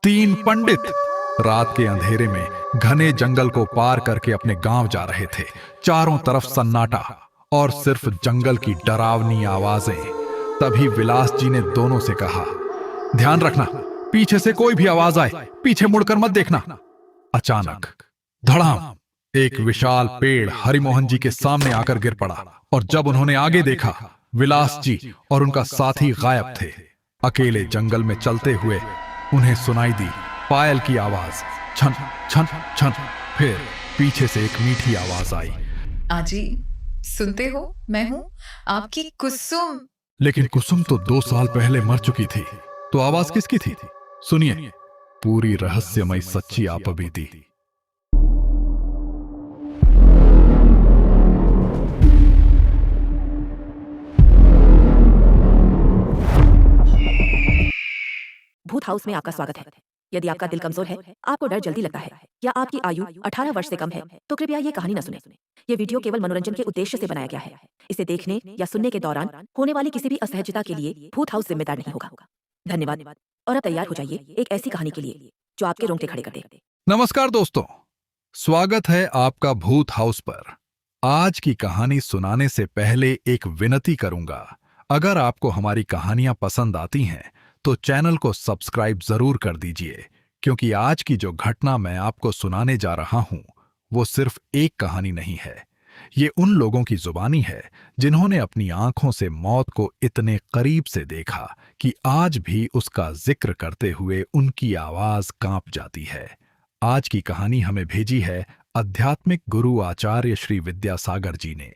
तीन पंडित रात के अंधेरे में घने जंगल को पार करके अपने गांव जा रहे थे। चारों तरफ सन्नाटा और सिर्फ जंगल की डरावनी आवाजें। तभी विलास जी ने दोनों से कहा, ध्यान रखना, पीछे से कोई भी आवाज आए पीछे मुड़कर मत देखना। अचानक धड़ाम, एक विशाल पेड़ हरिमोहन जी के सामने आकर गिर पड़ा और जब उन्होंने आगे देखा, विलास जी और उनका साथी गायब थे। अकेले जंगल में चलते हुए उन्हें सुनाई दी पायल की आवाज, छन छन छन। फिर पीछे से एक मीठी आवाज आई, आजी सुनते हो, मैं हूँ आपकी कुसुम। लेकिन कुसुम तो 2 साल पहले मर चुकी थी, तो आवाज किसकी थी? सुनिए पूरी रहस्यमय सच्ची आपबीती। भूत हाउस में आपका स्वागत है। यदि आपका दिल कमजोर है, आपको डर जल्दी लगता है या आपकी आयु 18 वर्ष से कम है, तो कृपया ये कहानी न सुने। ये वीडियो केवल मनोरंजन के उद्देश्य से बनाया गया है। इसे देखने या सुनने के दौरान होने वाली किसी भी असहजता के लिए भूत हाउस जिम्मेदार नहीं होगा। धन्यवाद। और अब तैयार हो जाइए एक ऐसी कहानी के लिए जो आपके रोंगटे खड़े कर दे। नमस्कार दोस्तों, स्वागत है आपका भूत हाउस पर। आज की कहानी सुनाने से पहले एक विनती करूंगा। अगर आपको हमारी कहानियां पसंद आती हैं तो चैनल को सब्सक्राइब जरूर कर दीजिए, क्योंकि आज की जो घटना मैं आपको सुनाने जा रहा हूं वो सिर्फ एक कहानी नहीं है। ये उन लोगों की जुबानी है जिन्होंने अपनी आंखों से मौत को इतने करीब से देखा कि आज भी उसका जिक्र करते हुए उनकी आवाज कांप जाती है। आज की कहानी हमें भेजी है आध्यात्मिक गुरु आचार्य श्री विद्यासागर जी ने,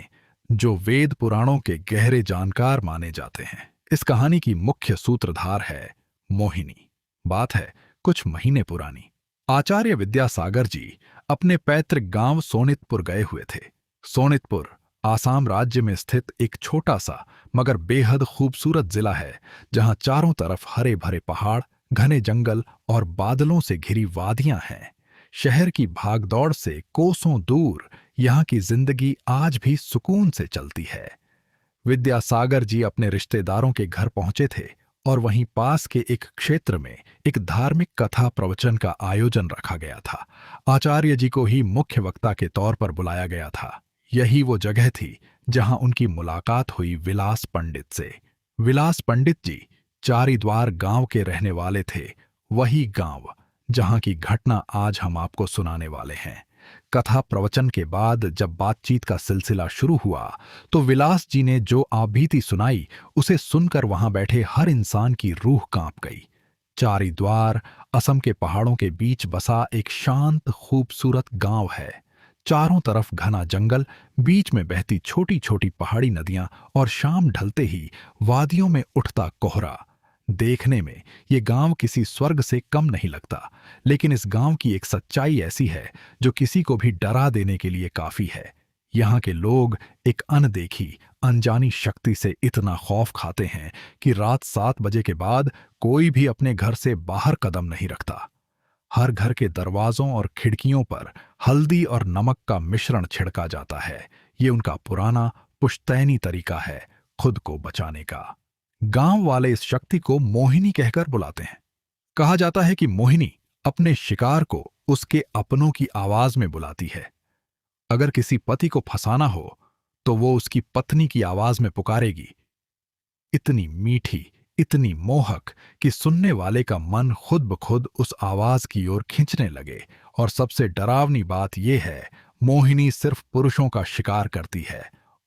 जो वेद पुराणों के गहरे जानकार माने जाते हैं। इस कहानी की मुख्य सूत्रधार है मोहिनी। बात है कुछ महीने पुरानी। आचार्य विद्यासागर जी अपने पैतृक गांव सोनितपुर गए हुए थे। सोनितपुर आसाम राज्य में स्थित एक छोटा सा मगर बेहद खूबसूरत जिला है, जहां चारों तरफ हरे भरे पहाड़, घने जंगल और बादलों से घिरी वादियां हैं। शहर की भागदौड़ से कोसों दूर यहाँ की जिंदगी आज भी सुकून से चलती है। विद्यासागर जी अपने रिश्तेदारों के घर पहुंचे थे और वहीं पास के एक क्षेत्र में एक धार्मिक कथा प्रवचन का आयोजन रखा गया था। आचार्य जी को ही मुख्य वक्ता के तौर पर बुलाया गया था। यही वो जगह थी जहां उनकी मुलाकात हुई विलास पंडित से। विलास पंडित जी चारीद्वार गांव के रहने वाले थे, वही गांव जहां की घटना आज हम आपको सुनाने वाले हैं। कथा प्रवचन के बाद जब बातचीत का सिलसिला शुरू हुआ तो विलास जी ने जो आभीति सुनाई उसे सुनकर वहां बैठे हर इंसान की रूह कांप गई। चारीद्वार असम के पहाड़ों के बीच बसा एक शांत खूबसूरत गांव है। चारों तरफ घना जंगल, बीच में बहती छोटी छोटी पहाड़ी नदियां और शाम ढलते ही वादियों में उठता कोहरा। देखने में ये गांव किसी स्वर्ग से कम नहीं लगता, लेकिन इस गांव की एक सच्चाई ऐसी है जो किसी को भी डरा देने के लिए काफी है। यहाँ के लोग एक अनदेखी अनजानी शक्ति से इतना खौफ खाते हैं कि रात 7 बजे के बाद कोई भी अपने घर से बाहर कदम नहीं रखता। हर घर के दरवाजों और खिड़कियों पर हल्दी और नमक का मिश्रण छिड़का जाता है। ये उनका पुराना पुश्तैनी तरीका है खुद को बचाने का। गांव वाले इस शक्ति को मोहिनी कहकर बुलाते हैं। कहा जाता है कि मोहिनी अपने शिकार को उसके अपनों की आवाज में बुलाती है। अगर किसी पति को फंसाना हो तो वो उसकी पत्नी की आवाज में पुकारेगी। इतनी मीठी, इतनी मोहक कि सुनने वाले का मन खुद ब खुद उस आवाज की ओर खींचने लगे। और सबसे डरावनी बात यह है, मोहिनी सिर्फ पुरुषों का शिकार करती है,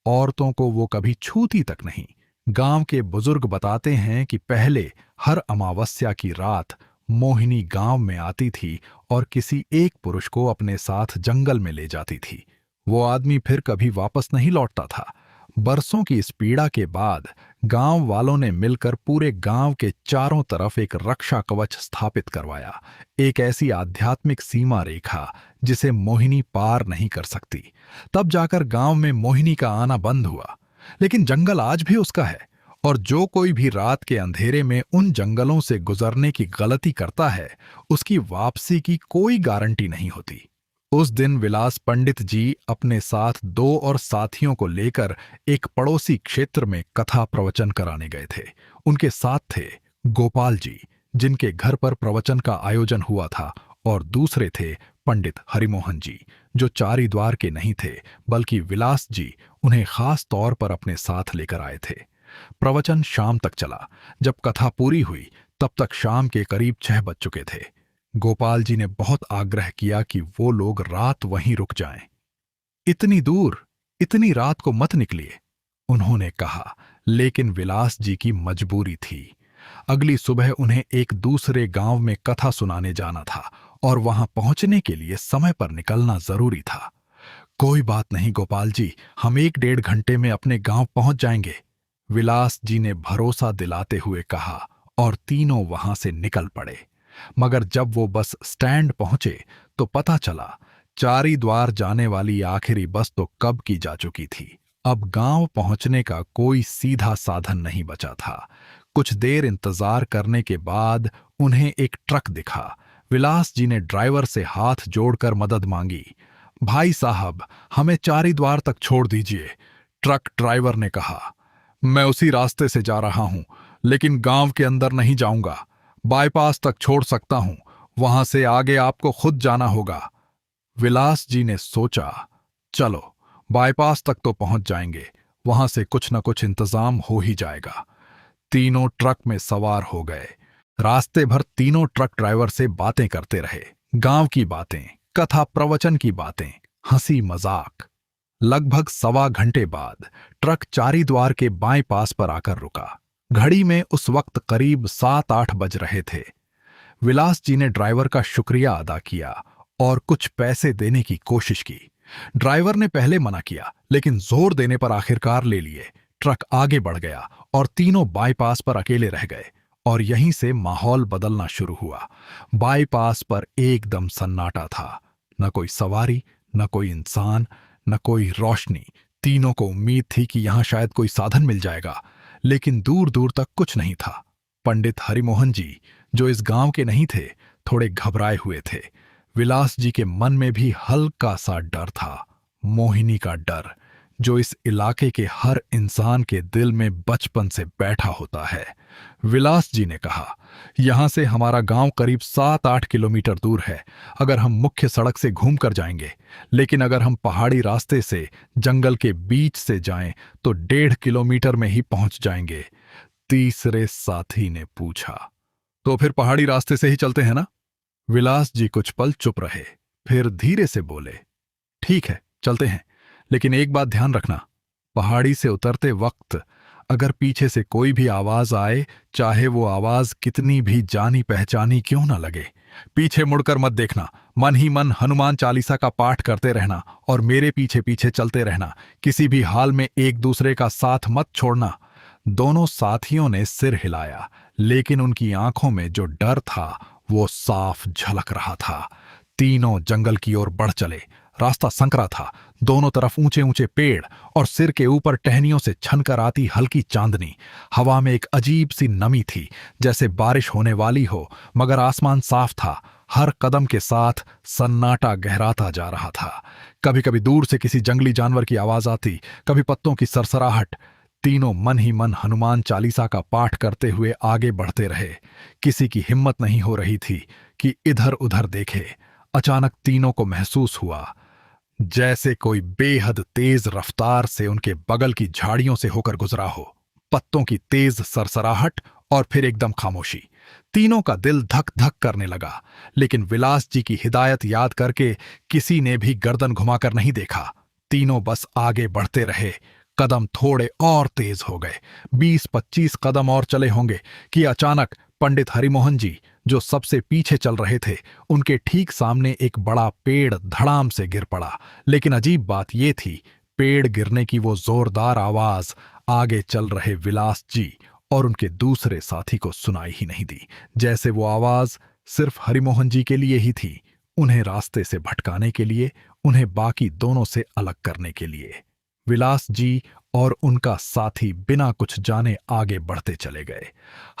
औरतों को वो कभी छूती तक नहीं। गांव के बुजुर्ग बताते हैं कि पहले हर अमावस्या की रात मोहिनी गांव में आती थी और किसी एक पुरुष को अपने साथ जंगल में ले जाती थी। वो आदमी फिर कभी वापस नहीं लौटता था। बरसों की इस पीड़ा के बाद गांव वालों ने मिलकर पूरे गांव के चारों तरफ एक रक्षा कवच स्थापित करवाया, एक ऐसी आध्यात्मिक सीमा रेखा जिसे मोहिनी पार नहीं कर सकती। तब जाकर गांव में मोहिनी का आना बंद हुआ, लेकिन जंगल आज भी उसका है और जो कोई भी रात के अंधेरे में उन जंगलों से गुजरने की गलती करता है, उसकी वापसी की कोई गारंटी नहीं होती। उस दिन विलास पंडित जी अपने साथ 2 और साथियों को लेकर एक पड़ोसी क्षेत्र में कथा प्रवचन कराने गए थे। उनके साथ थे गोपाल जी, जिनके घर पर प्रवचन का आयोजन हुआ था, और दूसरे थे पंडित हरिमोहन जी, जो चारी द्वार के नहीं थे, बल्कि विलास जी उन्हें खास तौर पर अपने साथ लेकर आए थे। प्रवचन शाम तक चला। जब कथा पूरी हुई तब तक शाम के करीब 6 बज चुके थे। गोपाल जी ने बहुत आग्रह किया कि वो लोग रात वहीं रुक जाएं। इतनी दूर, इतनी रात को मत निकलिए, उन्होंने कहा, लेकिन विलास जी की मजबूरी थी। अगली सुबह उन्हें एक दूसरे गांव में कथा सुनाने जाना था और वहां पहुंचने के लिए समय पर निकलना जरूरी था। कोई बात नहीं गोपाल जी, हम 1-1.5 घंटे में अपने गांव पहुंच जाएंगे, विलास जी ने भरोसा दिलाते हुए कहा, और तीनों वहां से निकल पड़े। मगर जब वो बस स्टैंड पहुंचे तो पता चला चारी द्वार जाने वाली आखिरी बस तो कब की जा चुकी थी। अब गांव पहुंचने का कोई सीधा साधन नहीं बचा था। कुछ देर इंतजार करने के बाद उन्हें एक ट्रक दिखा। विलास जी ने ड्राइवर से हाथ जोड़कर मदद मांगी। भाई साहब, हमें चारी द्वार तक छोड़ दीजिए, ट्रक ड्राइवर ने कहा। मैं उसी रास्ते से जा रहा हूं, लेकिन गांव के अंदर नहीं जाऊंगा। बाईपास तक छोड़ सकता हूं, वहां से आगे आपको खुद जाना होगा। विलास जी ने सोचा, चलो बाईपास तक तो पहुंच जाएंगे, वहां से कुछ न कुछ इंतजाम हो ही जाएगा। तीनों ट्रक में सवार हो गए। रास्ते भर तीनों ट्रक ड्राइवर से बातें करते रहे, गांव की बातें, कथा प्रवचन की बातें, हंसी मजाक। लगभग 1.25 घंटे बाद ट्रक चारी द्वार के बाएं पास पर आकर रुका। घड़ी में उस वक्त करीब 7-8 बज रहे थे। विलास जी ने ड्राइवर का शुक्रिया अदा किया और कुछ पैसे देने की कोशिश की। ड्राइवर ने पहले मना किया, लेकिन जोर देने पर आखिरकार ले लिए। ट्रक आगे बढ़ गया और तीनों बाईपास पर अकेले रह गए, और यहीं से माहौल बदलना शुरू हुआ। बाईपास पर एकदम सन्नाटा था। न कोई सवारी, न कोई इंसान, न कोई रोशनी। तीनों को उम्मीद थी कि यहां शायद कोई साधन मिल जाएगा, लेकिन दूर दूर तक कुछ नहीं था। पंडित हरिमोहन जी, जो इस गांव के नहीं थे, थोड़े घबराए हुए थे। विलास जी के मन में भी हल्का सा डर था, मोहिनी का डर, जो इस इलाके के हर इंसान के दिल में बचपन से बैठा होता है। विलास जी ने कहा, यहां से हमारा गांव करीब 7-8 किलोमीटर दूर है, अगर हम मुख्य सड़क से घूमकर जाएंगे। लेकिन अगर हम पहाड़ी रास्ते से जंगल के बीच से जाएं तो 1.5 किलोमीटर में ही पहुंच जाएंगे। तीसरे साथी ने पूछा, तो फिर पहाड़ी रास्ते से ही चलते हैं ना? विलास जी कुछ पल चुप रहे, फिर धीरे से बोले, ठीक है, चलते हैं, लेकिन एक बात ध्यान रखना, पहाड़ी से उतरते वक्त अगर पीछे से कोई भी आवाज आए, चाहे वो आवाज कितनी भी जानी पहचानी क्यों ना लगे, पीछे मुड़कर मत देखना। मन ही मन हनुमान चालीसा का पाठ करते रहना और मेरे पीछे पीछे चलते रहना। किसी भी हाल में एक दूसरे का साथ मत छोड़ना। दोनों साथियों ने सिर हिलाया, लेकिन उनकी आंखों में जो डर था वो साफ झलक रहा था। तीनों जंगल की ओर बढ़ चले। रास्ता संकरा था, दोनों तरफ ऊंचे ऊंचे पेड़ और सिर के ऊपर टहनियों से छनकर आती हल्की चांदनी। हवा में एक अजीब सी नमी थी, जैसे बारिश होने वाली हो, मगर आसमान साफ था। हर कदम के साथ सन्नाटा गहराता जा रहा था। कभी कभी दूर से किसी जंगली जानवर की आवाज आती, कभी पत्तों की सरसराहट। तीनों मन ही मन हनुमान चालीसा का पाठ करते हुए आगे बढ़ते रहे। किसी की हिम्मत नहीं हो रही थी कि इधर उधर देखे। अचानक तीनों को महसूस हुआ जैसे कोई बेहद तेज रफ्तार से उनके बगल की झाड़ियों से होकर गुजरा हो। पत्तों की तेज सरसराहट और फिर एकदम खामोशी। तीनों का दिल धक धक करने लगा, लेकिन विलास जी की हिदायत याद करके किसी ने भी गर्दन घुमाकर नहीं देखा। तीनों बस आगे बढ़ते रहे। कदम थोड़े और तेज हो गए। 20-25 कदम और चले होंगे कि अचानक पंडित हरिमोहन जी, जो सबसे पीछे चल रहे थे, उनके ठीक सामने एक बड़ा पेड़ धड़ाम से गिर पड़ा। लेकिन अजीब बात यह थी, पेड़ गिरने की वो जोरदार आवाज आगे चल रहे विलास जी और उनके दूसरे साथी को सुनाई ही नहीं दी। जैसे वो आवाज सिर्फ हरिमोहन जी के लिए ही थी, उन्हें रास्ते से भटकाने के लिए, उन्हें बाकी दोनों से अलग करने के लिए। विलास जी और उनका साथी बिना कुछ जाने आगे बढ़ते चले गए।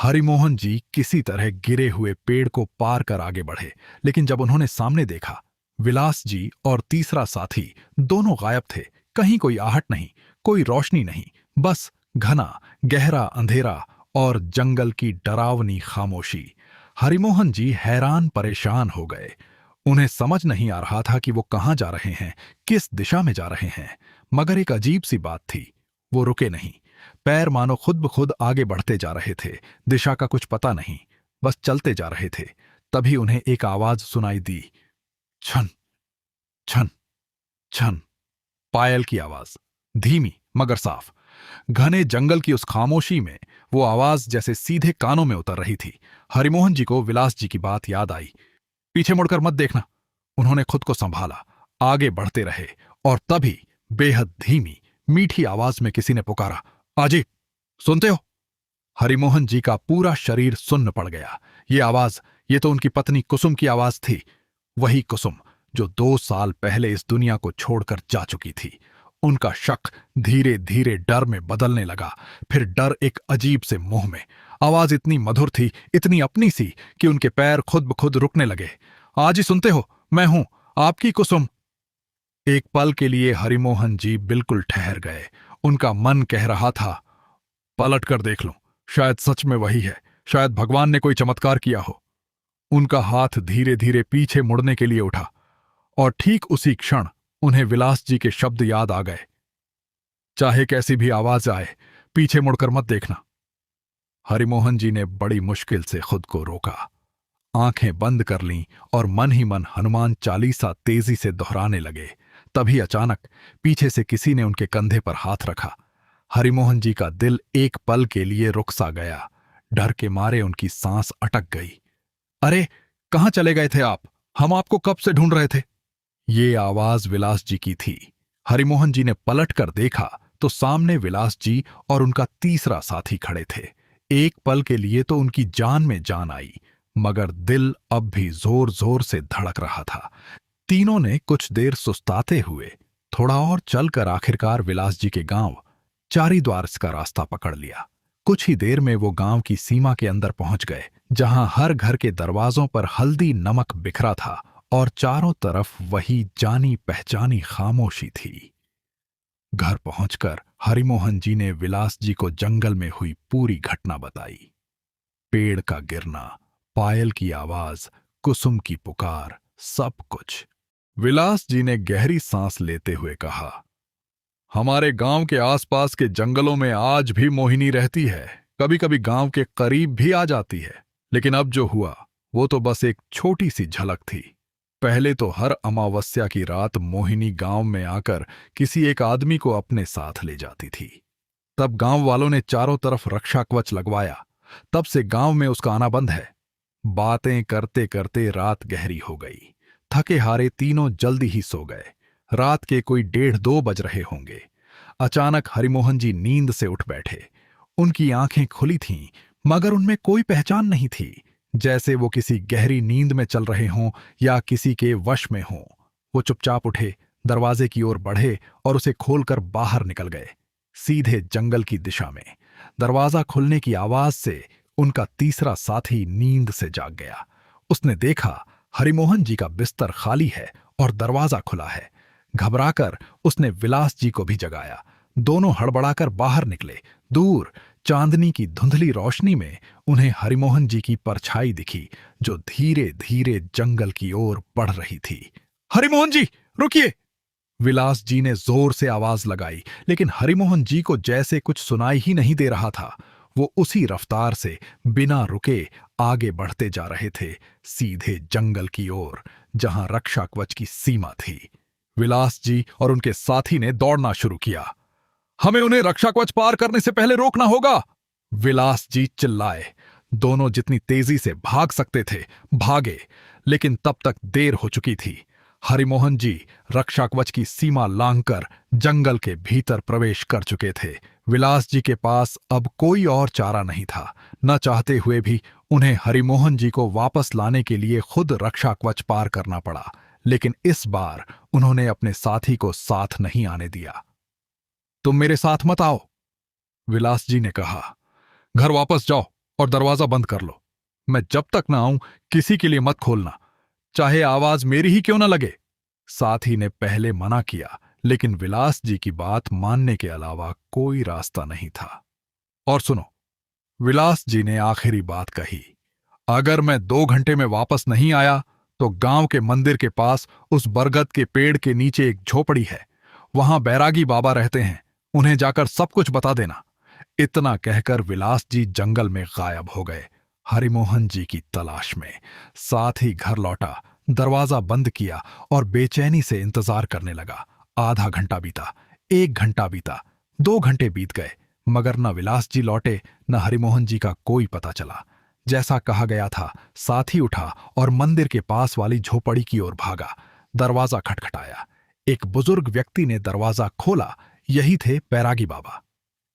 हरिमोहन जी किसी तरह गिरे हुए पेड़ को पार कर आगे बढ़े, लेकिन जब उन्होंने सामने देखा, विलास जी और तीसरा साथी दोनों गायब थे। कहीं कोई आहट नहीं, कोई रोशनी नहीं, बस घना गहरा अंधेरा और जंगल की डरावनी खामोशी। हरिमोहन जी हैरान परेशान हो गए। उन्हें समझ नहीं आ रहा था कि वो कहाँ जा रहे हैं, किस दिशा में जा रहे हैं। मगर एक अजीब सी बात थी, वो रुके नहीं। पैर मानो खुद ब खुद आगे बढ़ते जा रहे थे। दिशा का कुछ पता नहीं, बस चलते जा रहे थे। तभी उन्हें एक आवाज सुनाई दी, छन छन छन। पायल की आवाज, धीमी मगर साफ। घने जंगल की उस खामोशी में वो आवाज जैसे सीधे कानों में उतर रही थी। हरिमोहन जी को विलास जी की बात याद आई। पीछे मुड़कर मत देखना। उन्होंने खुद को संभाला, आगे बढ़ते रहे। और तभी बेहद धीमी मीठी आवाज में किसी ने पुकारा, आजी, सुनते हो? हरिमोहन जी का पूरा शरीर सुन्न पड़ गया। ये आवाज, ये तो उनकी पत्नी कुसुम की आवाज थी। वही कुसुम जो 2 साल पहले इस दुनिया को छोड़कर जा चुकी थी। उनका शक धीरे धीरे डर में बदलने लगा, फिर डर एक अजीब से मोह में। आवाज इतनी मधुर थी, इतनी अपनी सी कि उनके पैर खुद ब खुद रुकने लगे। आज ही सुनते हो, मैं हूं आपकी कुसुम। एक पल के लिए हरिमोहन जी बिल्कुल ठहर गए। उनका मन कह रहा था, पलट कर देख लो, शायद सच में वही है, शायद भगवान ने कोई चमत्कार किया हो। उनका हाथ धीरे धीरे पीछे मुड़ने के लिए उठा और ठीक उसी क्षण उन्हें विलास जी के शब्द याद आ गए, चाहे कैसी भी आवाज आए, पीछे मुड़कर मत देखना। हरिमोहन जी ने बड़ी मुश्किल से खुद को रोका, आंखें बंद कर लीं और मन ही मन हनुमान चालीसा तेजी से दोहराने लगे। तभी अचानक पीछे से किसी ने उनके कंधे पर हाथ रखा। हरिमोहन जी का दिल एक पल के लिए रुक सा गया। डर के मारे उनकी सांस अटक गई। अरे, कहां चले गए थे आप? हम आपको कब से ढूंढ रहे थे। ये आवाज विलास जी की थी। हरिमोहन जी ने पलट कर देखा तो सामने विलास जी और उनका तीसरा साथी खड़े थे। एक पल के लिए तो उनकी जान में जान आई, मगर दिल अब भी जोर जोर से धड़क रहा था। तीनों ने कुछ देर सुस्ताते हुए थोड़ा और चलकर आखिरकार विलास जी के गांव चारीद्वार का रास्ता पकड़ लिया। कुछ ही देर में वो गांव की सीमा के अंदर पहुंच गए, जहां हर घर के दरवाजों पर हल्दी नमक बिखरा था और चारों तरफ वही जानी पहचानी खामोशी थी। घर पहुंचकर हरिमोहन जी ने विलास जी को जंगल में हुई पूरी घटना बताई। पेड़ का गिरना, पायल की आवाज, कुसुम की पुकार, सब कुछ। विलास जी ने गहरी सांस लेते हुए कहा, हमारे गांव के आसपास के जंगलों में आज भी मोहिनी रहती है, कभी कभी गांव के करीब भी आ जाती है। लेकिन अब जो हुआ वो तो बस एक छोटी सी झलक थी। पहले तो हर अमावस्या की रात मोहिनी गांव में आकर किसी एक आदमी को अपने साथ ले जाती थी। तब गांव वालों ने चारों तरफ रक्षा कवच लगवाया। तब से गांव में उसका आना बंद है। बातें करते करते रात गहरी हो गई। थके हारे तीनों जल्दी ही सो गए। रात के कोई 1:30-2 बज रहे होंगे। अचानक हरिमोहन जी नींद से उठ बैठे। उनकी आंखें खुली थीं, मगर उनमें कोई पहचान नहीं थी, जैसे वो किसी गहरी नींद में चल रहे हों या किसी के वश में हों। वो चुपचाप उठे, दरवाजे की ओर बढ़े और उसे खोलकर बाहर निकल गए, सीधे जंगल की दिशा में। दरवाजा खुलने की आवाज से उनका तीसरा साथी नींद से जाग गया। उसने देखा हरिमोहन जी का बिस्तर खाली है और दरवाजा खुला है। घबराकर उसने विलास जी को भी जगाया। दोनों हड़बड़ाकर बाहर निकले। दूर चांदनी की धुंधली रोशनी में उन्हें हरिमोहन जी की परछाई दिखी, जो धीरे धीरे जंगल की ओर बढ़ रही थी। हरिमोहन जी, रुकिए! विलास जी ने जोर से आवाज लगाई, लेकिन हरिमोहन जी को जैसे कुछ सुनाई ही नहीं दे रहा था। वो उसी रफ्तार से बिना रुके आगे बढ़ते जा रहे थे, सीधे जंगल की ओर, जहां रक्षा कवच की सीमा थी। विलास जी और उनके साथी ने दौड़ना शुरू किया। हमें उन्हें रक्षा कवच पार करने से पहले रोकना होगा, विलास जी चिल्लाए। दोनों जितनी तेजी से भाग सकते थे भागे, लेकिन तब तक देर हो चुकी थी। हरिमोहन जी रक्षा कवच की सीमा लांघकर जंगल के भीतर प्रवेश कर चुके थे। विलास जी के पास अब कोई और चारा नहीं था। न चाहते हुए भी उन्हें हरिमोहन जी को वापस लाने के लिए खुद रक्षा कवच पार करना पड़ा। लेकिन इस बार उन्होंने अपने साथी को साथ नहीं आने दिया। तुम मेरे साथ मत आओ, विलास जी ने कहा। घर वापस जाओ और दरवाजा बंद कर लो। मैं जब तक ना आऊं किसी के लिए मत खोलना, चाहे आवाज मेरी ही क्यों ना लगे। साथी ने पहले मना किया, लेकिन विलास जी की बात मानने के अलावा कोई रास्ता नहीं था। और सुनो, विलास जी ने आखिरी बात कही, अगर मैं 2 घंटे में वापस नहीं आया तो गांव के मंदिर के पास उस बरगद के पेड़ के नीचे एक झोपड़ी है, वहां बैरागी बाबा रहते हैं, उन्हें जाकर सब कुछ बता देना। इतना कहकर विलास जी जंगल में गायब हो गए, हरिमोहन जी की तलाश में। साथ ही घर लौटा, दरवाजा बंद किया और बेचैनी से इंतजार करने लगा। आधा घंटा बीता, 1 घंटा बीता, 2 घंटे बीत गए, मगर न विलास जी लौटे न हरिमोहन जी का कोई पता चला। जैसा कहा गया था, साथी उठा और मंदिर के पास वाली झोपड़ी की ओर भागा। दरवाजा खटखटाया। एक बुजुर्ग व्यक्ति ने दरवाजा खोला। यही थे बैरागी बाबा।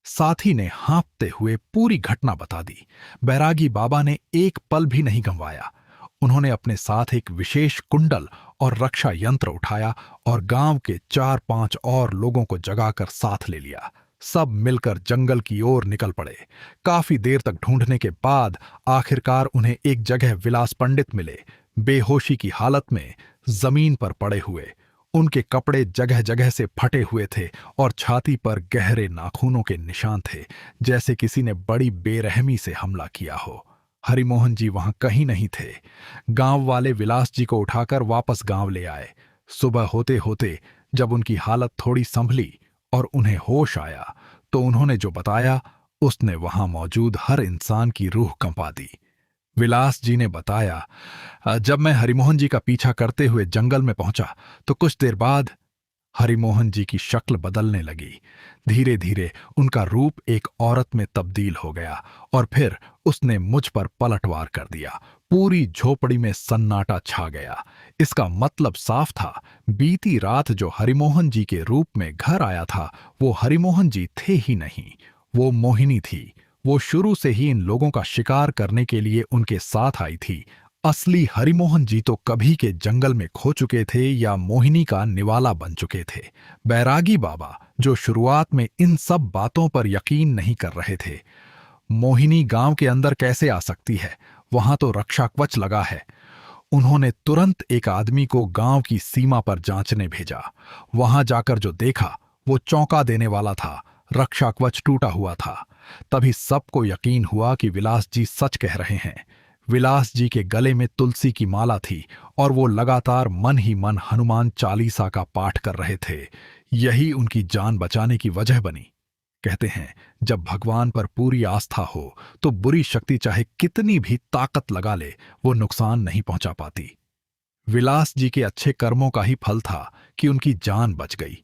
साथी ने हाँफते हुए पूरी घटना बता दी। बैरागी बाबा ने एक पल भी नहीं गंवाया। उन्होंने अपने साथ एक विशेष कुंडल और रक्षा यंत्र उठाया और गांव के 4-5 और लोगों को जगाकर साथ ले लिया। सब मिलकर जंगल की ओर निकल पड़े। काफी देर तक ढूंढने के बाद आखिरकार उन्हें एक जगह विलास पंडित मिले, बेहोशी की हालत में, जमीन पर पड़े हुए। उनके कपड़े जगह जगह से फटे हुए थे और छाती पर गहरे नाखूनों के निशान थे, जैसे किसी ने बड़ी बेरहमी से हमला किया हो। हरिमोहन जी वहां कहीं नहीं थे। गांव वाले विलास जी को उठाकर वापस गांव ले आए। सुबह होते होते जब उनकी हालत थोड़ी संभली और उन्हें होश आया तो उन्होंने जो बताया उसने वहां मौजूद हर इंसान की रूह कंपा दी। विलास जी ने बताया, जब मैं हरिमोहन जी का पीछा करते हुए जंगल में पहुंचा तो कुछ देर बाद हरिमोहन जी की शक्ल बदलने लगी। धीरे धीरे उनका रूप एक औरत में तब्दील हो गया और फिर उसने मुझ पर पलटवार कर दिया। पूरी झोपड़ी में सन्नाटा छा गया। इसका मतलब साफ था, बीती रात जो हरिमोहन जी के रूप में घर आया था वो हरिमोहन जी थे ही नहीं, वो मोहिनी थी। वो शुरू से ही इन लोगों का शिकार करने के लिए उनके साथ आई थी। असली हरिमोहन जी तो कभी के जंगल में खो चुके थे या मोहिनी का निवाला बन चुके थे। बैरागी बाबा जो शुरुआत में इन सब बातों पर यकीन नहीं कर रहे थे, मोहिनी गांव के अंदर कैसे आ सकती है, वहां तो रक्षा कवच लगा है। उन्होंने तुरंत एक आदमी को गांव की सीमा पर जांचने भेजा। वहां जाकर जो देखा वो चौंका देने वाला था। रक्षा कवच टूटा हुआ था। तभी सबको यकीन हुआ कि विलास जी सच कह रहे हैं। विलास जी के गले में तुलसी की माला थी और वो लगातार मन ही मन हनुमान चालीसा का पाठ कर रहे थे। यही उनकी जान बचाने की वजह बनी। कहते हैं, जब भगवान पर पूरी आस्था हो तो बुरी शक्ति चाहे कितनी भी ताकत लगा ले, वो नुकसान नहीं पहुंचा पाती। विलास जी के अच्छे कर्मों का ही फल था कि उनकी जान बच गई,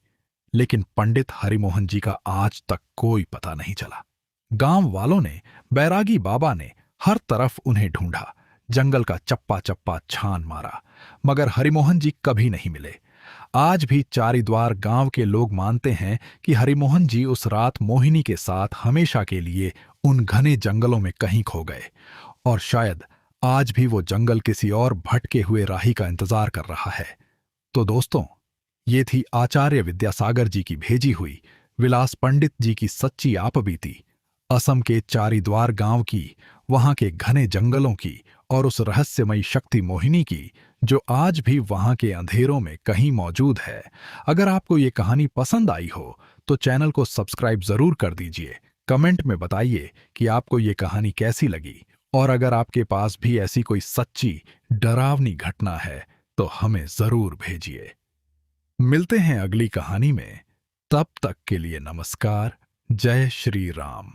लेकिन पंडित हरिमोहन जी का आज तक कोई पता नहीं चला। गांव वालों ने, बैरागी बाबा ने हर तरफ उन्हें ढूंढा, जंगल का चप्पा चप्पा छान मारा, मगर हरिमोहन जी कभी नहीं मिले। आज भी चारीद्वार गांव के लोग मानते हैं कि हरिमोहन जी उस रात मोहिनी के साथ हमेशा के लिए उन घने जंगलों में कहीं खो गए, और शायद आज भी वो जंगल किसी और भटके हुए राही का इंतजार कर रहा है। तो दोस्तों, ये थी आचार्य विद्यासागर जी की भेजी हुई विलास पंडित जी की सच्ची आपबीती, असम के चारीद्वार गांव की, वहां के घने जंगलों की और उस रहस्यमयी शक्ति मोहिनी की जो आज भी वहां के अंधेरों में कहीं मौजूद है। अगर आपको ये कहानी पसंद आई हो तो चैनल को सब्सक्राइब जरूर कर दीजिए। कमेंट में बताइए कि आपको ये कहानी कैसी लगी, और अगर आपके पास भी ऐसी कोई सच्ची डरावनी घटना है तो हमें जरूर भेजिए। मिलते हैं अगली कहानी में। तब तक के लिए नमस्कार। जय श्री राम।